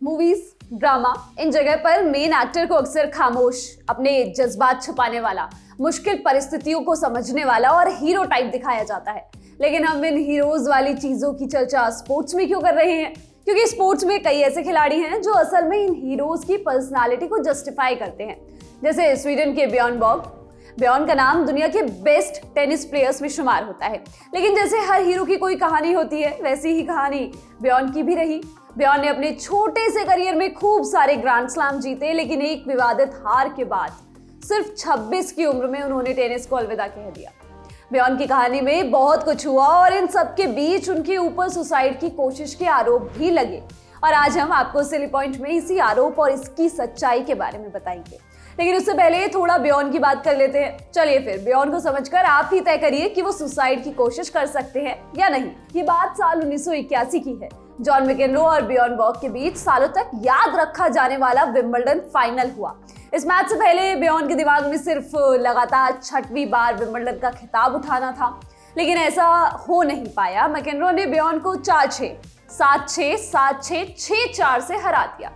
Movies, drama, इन जगह पर main actor को अक्सर खामोश, अपने जज्बात छुपाने वाला, मुश्किल परिस्थितियों को समझने वाला और हीरो टाइप दिखाया जाता है। लेकिन हम इन हीरोज वाली चीजों की चर्चा स्पोर्ट्स में क्यों कर रहे हैं? क्योंकि स्पोर्ट्स में कई ऐसे खिलाड़ी हैं जो असल में इन हीरोज की पर्सनालिटी को जस्टिफाई करते हैं। जैसे स्वीडन के बियॉन बॉर्ग। बियॉन का नाम दुनिया के बेस्ट टेनिस प्लेयर्स में शुमार होता है। लेकिन जैसे हर हीरो की कोई कहानी होती है, वैसी ही कहानी बियॉन की भी रही। बियॉन ने अपने छोटे से करियर में खूब सारे ग्रैंड स्लैम जीते, लेकिन एक विवादित हार के बाद सिर्फ 26 की उम्र में उन्होंने टेनिस को अलविदा कह दिया। बियॉन की कहानी में बहुत कुछ हुआ और इन सब के बीच उनके ऊपर सुसाइड की कोशिश के आरोप भी लगे। और आज हम आपको सिली पॉइंट में इसी आरोप और इसकी सच्चाई के बारे में बताएंगे। लेकिन उससे पहले थोड़ा बियॉन की बात कर लेते हैं। चलिए फिर बियॉन को समझकर आप ही तय करिए कि वो सुसाइड की कोशिश कर सकते हैं या नहीं। ये बात साल 1981 की है। जॉन मैकेनरो और बियॉन बॉर्ग के बीच सालों तक याद रखा जाने वाला विंबलडन फाइनल हुआ। इस मैच से पहले बियॉन के दिमाग में सिर्फ लगातार 6वीं बार विंबलडन का खिताब उठाना था, लेकिन ऐसा हो नहीं पाया। मैकेनरो ने बियॉन को 4-6, 7-6, 7-6, 6-4 से हरा दिया।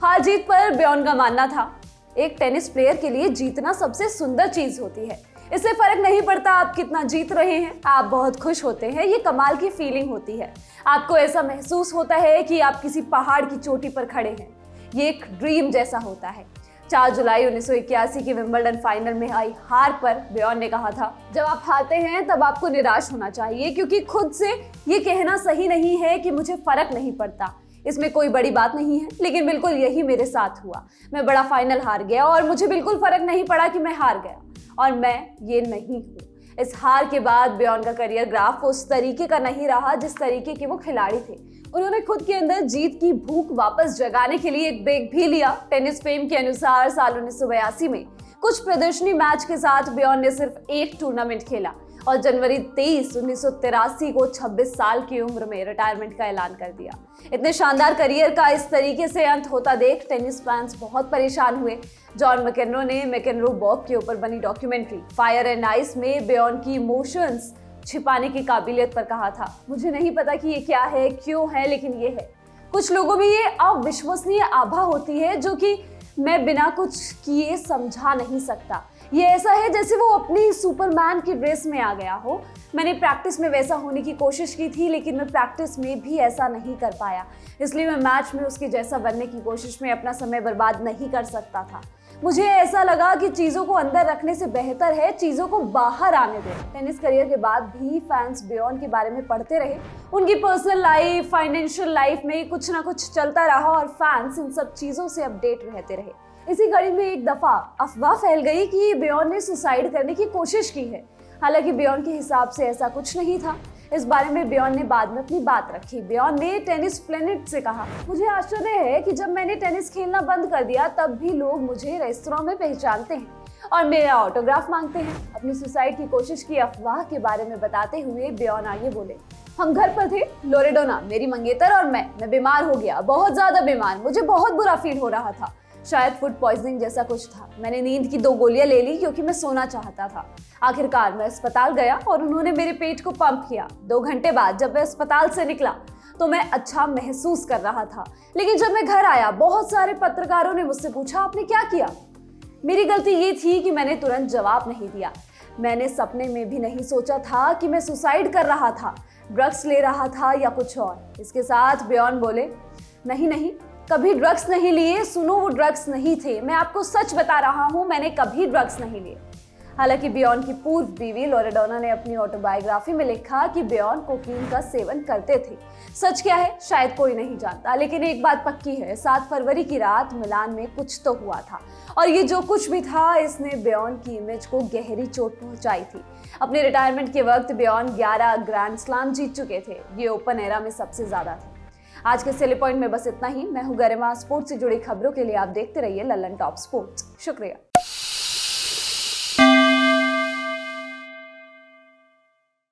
हार जीत पर बियॉन का मानना था, एक टेनिस प्लेयर के लिए जीतना सबसे सुंदर चीज होती है। इससे फर्क नहीं पड़ता आप कितना जीत रहे हैं, आप बहुत खुश होते हैं, ये कमाल की फीलिंग होती है। आपको ऐसा महसूस होता है कि आप किसी पहाड़ की चोटी पर खड़े हैं। ये एक ड्रीम जैसा होता है। 4 जुलाई 1981 की विंबलडन फाइनल में आई हार पर बियॉन ने कहा था, जब आप हारते हैं तब आपको निराश होना चाहिए, क्योंकि खुद से ये कहना सही नहीं है कि मुझे फर्क नहीं पड़ता। इसमें कोई बड़ी बात नहीं है, लेकिन बिल्कुल यही मेरे साथ हुआ। मैं बड़ा फाइनल हार गया और मुझे बिल्कुल फर्क नहीं पड़ा कि मैं हार गया, और मैं ये नहीं हूँ। इस हार के बाद बियॉन का करियर ग्राफ उस तरीके का नहीं रहा जिस तरीके के वो खिलाड़ी थे। उन्होंने खुद के अंदर जीत की भूख वापस जगाने के लिए एक ब्रेक भी लिया। टेनिस फेम के अनुसार साल 1982 में कुछ प्रदर्शनी मैच के साथ बियॉन ने सिर्फ एक टूर्नामेंट खेला और जनवरी 23, 1983 को 26 साल की उम्र में रिटायरमेंट का ऐलान कर दिया। इतने शानदार करियर का इस तरीके से अंत होता देख टेनिस फैंस बहुत परेशान हुए। जॉन मैकेनरो ने मैकेनरो बॉर्ग के ऊपर बनी डॉक्यूमेंट्री फायर एंड आइस में बियॉन की इमोशंस छिपाने की काबिलियत पर कहा था, मुझे नहीं पता कि ये क्या है, क्यों है, लेकिन ये है। कुछ लोगों में ये अविश्वसनीय आभा होती है जो कि मैं बिना कुछ किए समझा नहीं सकता। ये ऐसा है जैसे वो अपनी सुपरमैन की ड्रेस में आ गया हो। मैंने प्रैक्टिस में वैसा होने की कोशिश की थी, लेकिन मैं प्रैक्टिस में भी ऐसा नहीं कर पाया, इसलिए मैं मैच में उसके जैसा बनने की कोशिश में अपना समय बर्बाद नहीं कर सकता था। मुझे ऐसा लगा कि चीज़ों को अंदर रखने से बेहतर है चीज़ों को बाहर आने दें। टेनिस करियर के बाद भी फैंस बियॉन के बारे में पढ़ते रहे। उनकी पर्सनल लाइफ, फाइनेंशियल लाइफ में कुछ ना कुछ चलता रहा और फैंस इन सब चीज़ों से अपडेट रहते रहे। इसी कड़ी में एक दफा अफवाह फैल गई कि बियॉन ने सुसाइड करने की कोशिश की है। हालांकि बियॉन के हिसाब से ऐसा कुछ नहीं था। इस बारे में बियॉन ने बाद में अपनी बात रखी। बियॉन ने टेनिस प्लेनेट से कहा, मुझे आश्चर्य है कि जब मैंने टेनिस खेलना बंद कर दिया तब भी लोग मुझे रेस्तरां में पहचानते हैं और मेरा ऑटोग्राफ मांगते हैं। अपनी सुसाइड की कोशिश की अफवाह के बारे में बताते हुए बियॉन आगे बोले, हम घर पर थे, लोरेडोना, मेरी मंगेतर और मैं बीमार हो गया, बहुत ज्यादा बीमार। मुझे बहुत बुरा फील हो रहा था, शायद फूड पॉइजनिंग जैसा कुछ था। मैंने नींद की 2 गोलियां ले ली क्योंकि मैं सोना चाहता था। आखिरकार मैं अस्पताल गया और उन्होंने मेरे पेट को पंप किया। 2 घंटे बाद जब मैं अस्पताल से निकला तो मैं अच्छा महसूस कर रहा था, लेकिन जब मैं घर आया बहुत सारे पत्रकारों ने मुझसे पूछा, आपने क्या किया? मेरी गलती ये थी कि मैंने तुरंत जवाब नहीं दिया। मैंने सपने में भी नहीं सोचा था कि मैं सुसाइड कर रहा था, ड्रग्स ले रहा था या कुछ और। इसके साथ बियॉन बोले, नहीं, कभी ड्रग्स नहीं लिए। सुनो, वो ड्रग्स नहीं थे, मैं आपको सच बता रहा हूं, मैंने कभी ड्रग्स नहीं लिए। हालांकि बियॉन की पूर्व बीवी लोरेडोना ने अपनी ऑटोबायोग्राफी में लिखा कि बियॉन कोकीन का सेवन करते थे। सच क्या है शायद कोई नहीं जानता, लेकिन एक बात पक्की है, 7 फरवरी की रात मिलान में कुछ तो हुआ था और ये जो कुछ भी था इसने बियॉन की इमेज को गहरी चोट पहुंचाई थी। अपने रिटायरमेंट के वक्त बियॉन 11 ग्रैंड स्लैम जीत चुके थे। ये ओपन एरा में सबसे ज्यादा थे। आज के सेली पॉइंट में बस इतना ही। मैं हूं गरिमा। स्पोर्ट्स से जुड़ी खबरों के लिए आप देखते रहिए लल्लन टॉप स्पोर्ट्स। शुक्रिया।